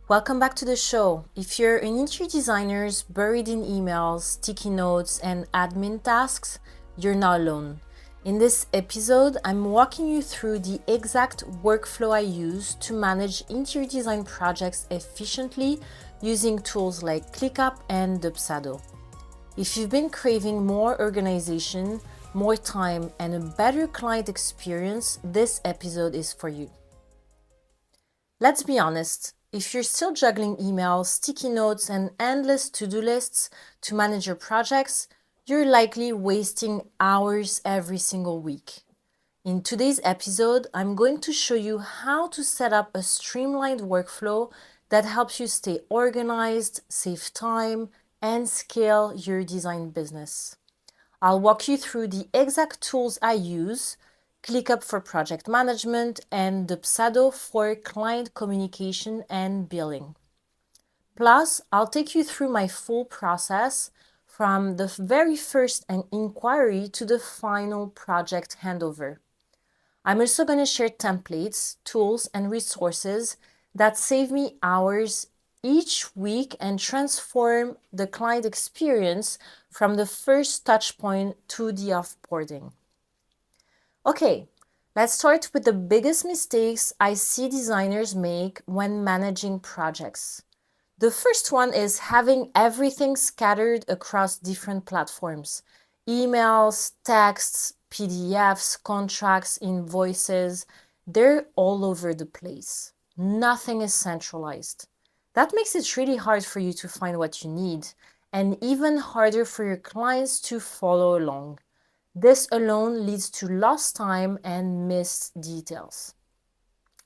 Welcome back to the show. If you're an interior designer buried in emails, sticky notes, and admin tasks, you're not alone. In this episode, I'm walking you through the exact workflow I use to manage interior design projects efficiently using tools like ClickUp and Dubsado. If you've been craving more organization, more time, and a better client experience, this episode is for you. Let's be honest, if you're still juggling emails, sticky notes, and endless to-do lists to manage your projects, you're likely wasting hours every single week. In today's episode, I'm going to show you how to set up a streamlined workflow that helps you stay organized, save time, and scale your design business. I'll walk you through the exact tools I use, ClickUp for project management and Dubsado for client communication and billing. Plus, I'll take you through my full process from the very first inquiry to the final project handover. I'm also going to share templates, tools, and resources that save me hours each week and transform the client experience from the first touch point to the offboarding. Okay, let's start with the biggest mistakes I see designers make when managing projects. The first one is having everything scattered across different platforms: emails, texts, PDFs, contracts, invoices. They're all over the place. Nothing is centralized. That makes it really hard for you to find what you need, and even harder for your clients to follow along. This alone leads to lost time and missed details.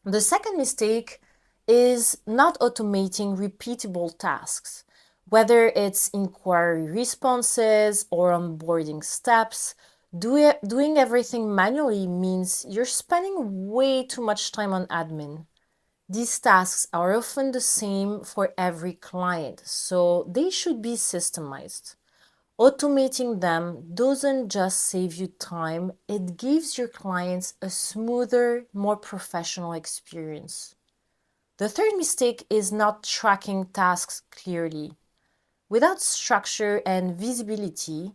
The second mistake is not automating repeatable tasks. Whether it's inquiry responses or onboarding steps, doing everything manually means you're spending way too much time on admin. These tasks are often the same for every client, so they should be systemized. Automating them doesn't just save you time, it gives your clients a smoother, more professional experience. The third mistake is not tracking tasks clearly. Without structure and visibility,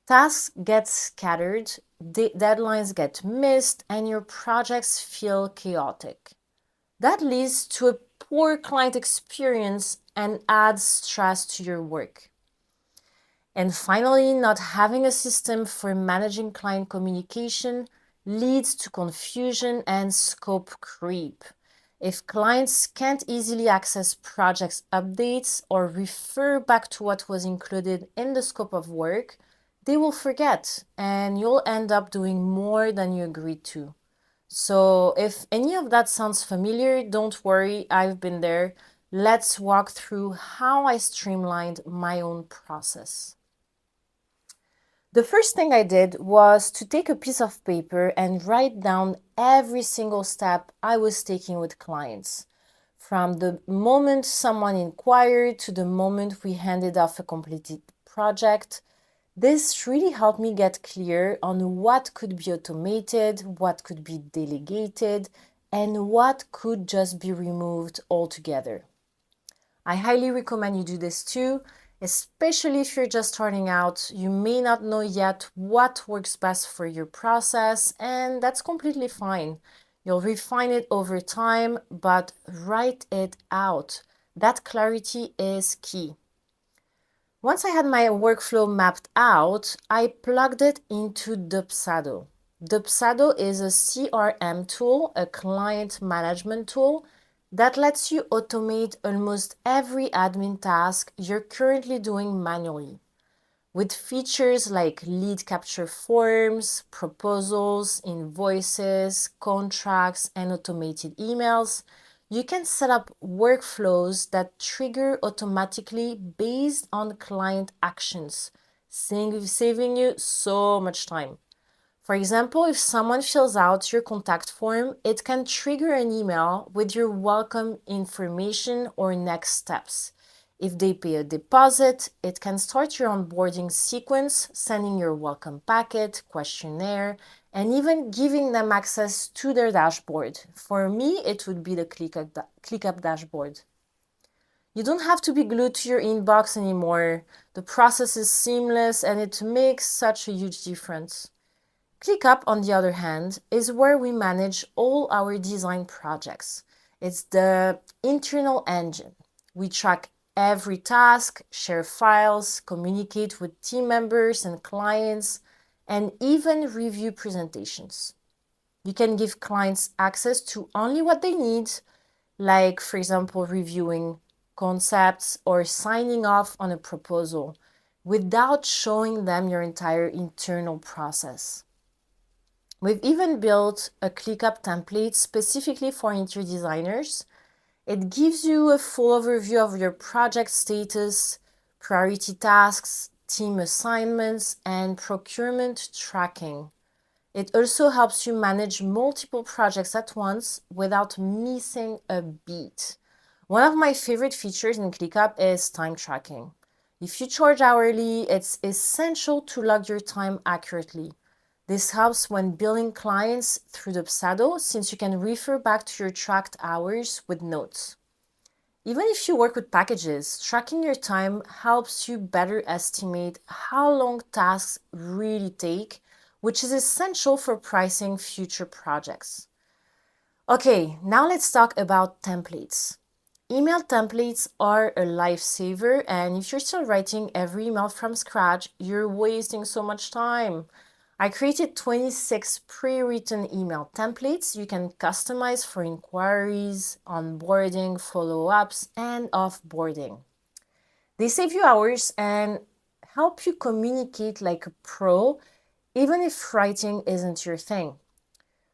tasks get scattered, deadlines get missed, and your projects feel chaotic. That leads to a poor client experience and adds stress to your work. And finally, not having a system for managing client communication leads to confusion and scope creep. If clients can't easily access project updates or refer back to what was included in the scope of work, they will forget and you'll end up doing more than you agreed to. So if any of that sounds familiar, don't worry, I've been there. Let's walk through how I streamlined my own process. The first thing I did was to take a piece of paper and write down every single step I was taking with clients, from the moment someone inquired to the moment we handed off a completed project. This really helped me get clear on what could be automated, what could be delegated, and what could just be removed altogether. I highly recommend you do this too, especially if you're just starting out. You may not know yet what works best for your process, and that's completely fine. You'll refine it over time, but write it out. That clarity is key. Once I had my workflow mapped out, I plugged it into Dubsado. Dubsado is a CRM tool, a client management tool, that lets you automate almost every admin task you're currently doing manually. With features like lead capture forms, proposals, invoices, contracts, and automated emails, you can set up workflows that trigger automatically based on client actions, saving you so much time. For example, if someone fills out your contact form, it can trigger an email with your welcome information or next steps. If they pay a deposit, it can start your onboarding sequence, sending your welcome packet, questionnaire, and even giving them access to their dashboard. For me, it would be the ClickUp dashboard. You don't have to be glued to your inbox anymore. The process is seamless and it makes such a huge difference. ClickUp, on the other hand, is where we manage all our design projects. It's the internal engine. We track every task, share files, communicate with team members and clients, and even review presentations. You can give clients access to only what they need, like, for example, reviewing concepts or signing off on a proposal, without showing them your entire internal process. We've even built a ClickUp template specifically for interior designers. It gives you a full overview of your project status, priority tasks, team assignments, and procurement tracking. It also helps you manage multiple projects at once without missing a beat. One of my favorite features in ClickUp is time tracking. If you charge hourly, it's essential to log your time accurately. This helps when billing clients through the Psado, since you can refer back to your tracked hours with notes. Even if you work with packages, tracking your time helps you better estimate how long tasks really take, which is essential for pricing future projects. Okay, now let's talk about templates. Email templates are a lifesaver, and if you're still writing every email from scratch, you're wasting so much time. I created 26 pre-written email templates you can customize for inquiries, onboarding, follow-ups, and offboarding. They save you hours and help you communicate like a pro, even if writing isn't your thing.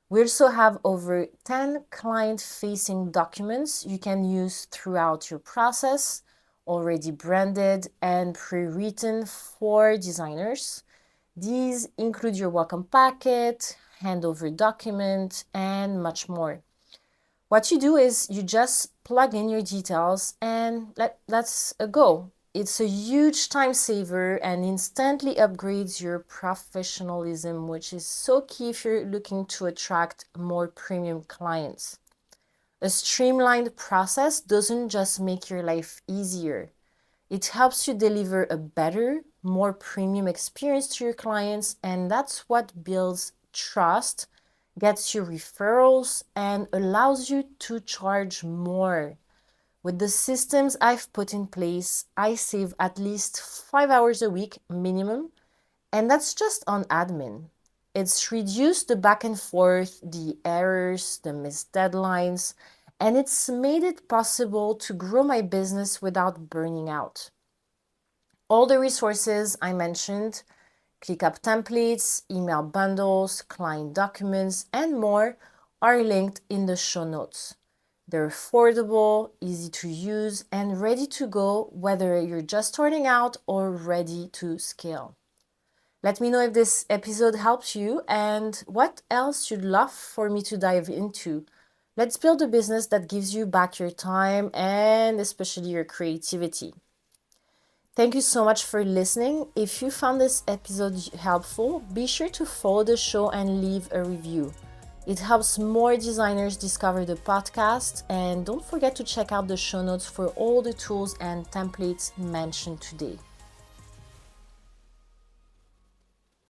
We also have over 10 client-facing documents you can use throughout your process, already branded and pre-written for designers. These include your welcome packet, handover document, and much more. What you do is you just plug in your details and that's a go. It's a huge time saver and instantly upgrades your professionalism, which is so key if you're looking to attract more premium clients. A streamlined process doesn't just make your life easier. It helps you deliver a better, more premium experience to your clients, and that's what builds trust, gets you referrals, and allows you to charge more. With the systems I've put in place, I save at least 5 hours a week minimum, and that's just on admin. It's reduced the back and forth, the errors, the missed deadlines, and it's made it possible to grow my business without burning out. All the resources I mentioned, ClickUp templates, email bundles, client documents, and more are linked in the show notes. They're affordable, easy to use, and ready to go whether you're just starting out or ready to scale. Let me know if this episode helps you and what else you'd love for me to dive into. Let's build a business that gives you back your time and especially your creativity. Thank you so much for listening. If you found this episode helpful, be sure to follow the show and leave a review. It helps more designers discover the podcast, and don't forget to check out the show notes for all the tools and templates mentioned today.